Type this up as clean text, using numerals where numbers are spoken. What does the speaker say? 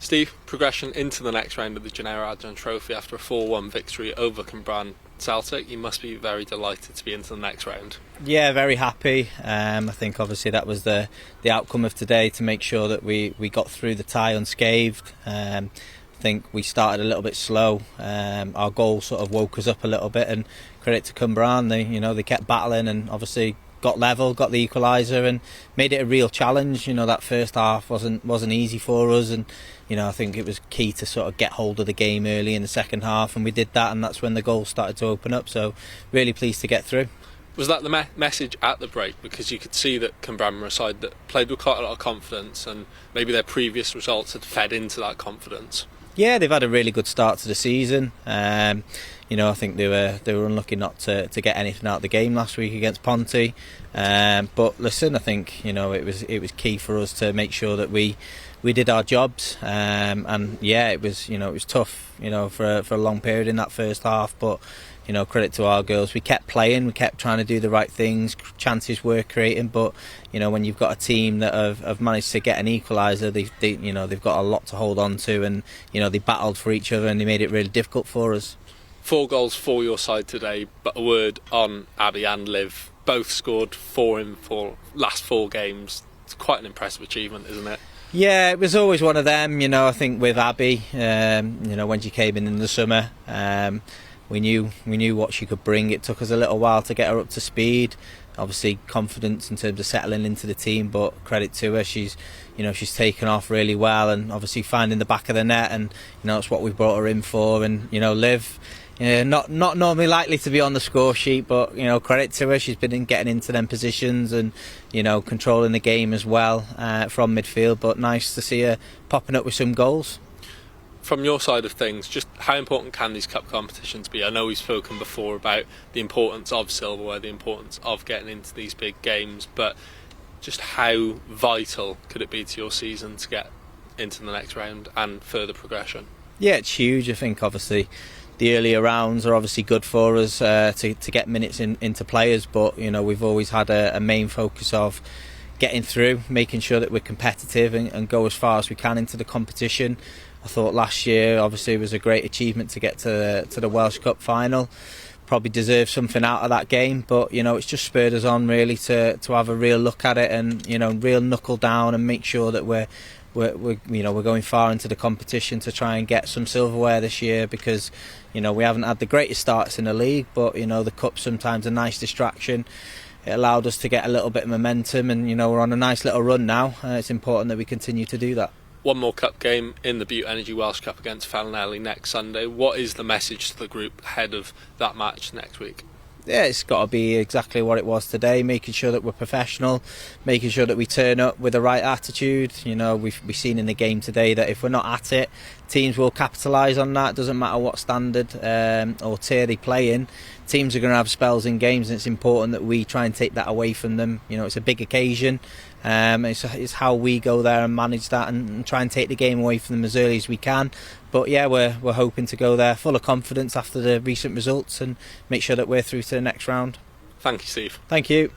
Steve, progression into the next round of the Gennaro Adjon Trophy after a 4-1 victory over Cwmbran Celtic. You must be very delighted to be into the next round. Yeah, very happy. I think obviously that was the outcome of today, to make sure that we got through the tie unscathed. I think we started a little bit slow. Our goal sort of woke us up a little bit, and credit to Cwmbran, they kept battling and obviously got level, got the equaliser and made it a real challenge. That first half wasn't easy for us, and I think it was key to sort of get hold of the game early in the second half, and we did that, and that's when the goals started to open up. So really pleased to get through. Was that the message at the break? Because you could see that Cwmbran were a side that played with quite a lot of confidence, and maybe their previous results had fed into that confidence. Yeah, they've had a really good start to the season. I think they were unlucky not to get anything out of the game last week against Ponty. But listen, I think it was key for us to make sure that we did our jobs. And yeah, it was tough for a long period in that first half. But credit to our girls, we kept playing, we kept trying to do the right things. Chances were creating, but when you've got a team that have managed to get an equaliser, they've got a lot to hold on to, and they battled for each other and they made it really difficult for us. 4 goals for your side today, but a word on Abby and Liv. Both scored 4 in 4 last 4 games. It's quite an impressive achievement, isn't it? Yeah, it was always one of them. I think with Abby, when she came in the summer, we knew what she could bring. It took us a little while to get her up to speed. Obviously, confidence in terms of settling into the team, but credit to her, she's taken off really well, and obviously finding the back of the net, and that's what we brought her in for. And Liv, not normally likely to be on the score sheet, but credit to her, she's been getting into them positions and controlling the game as well from midfield. But nice to see her popping up with some goals. From your side of things, just how important can these cup competitions be? I know we've spoken before about the importance of silverware, the importance of getting into these big games, but just how vital could it be to your season to get into the next round and further progression? Yeah, it's huge. I think obviously the earlier rounds are obviously good for us to get minutes into players, but we've always had a main focus of getting through, making sure that we're competitive and go as far as we can into the competition. I thought last year obviously it was a great achievement to get to the Welsh Cup final. Probably deserved something out of that game, but it's just spurred us on really to have a real look at it, and real knuckle down and make sure that we're going far into the competition to try and get some silverware this year, because we haven't had the greatest starts in the league, but the cup's sometimes a nice distraction. It allowed us to get a little bit of momentum, and we're on a nice little run now. It's important that we continue to do that. One more cup game in the Bute Energy Welsh Cup against Falanelli next Sunday. What is the message to the group ahead of that match next week? Yeah, it's got to be exactly what it was today, making sure that we're professional, making sure that we turn up with the right attitude. We've seen in the game today that if we're not at it, teams will capitalise on that. Doesn't matter what standard or tier they play in. Teams are going to have spells in games, and it's important that we try and take that away from them. It's a big occasion. It's how we go there and manage that and try and take the game away from them as early as we can. But yeah, we're hoping to go there full of confidence after the recent results and make sure that we're through to the next round. Thank you, Steve. Thank you.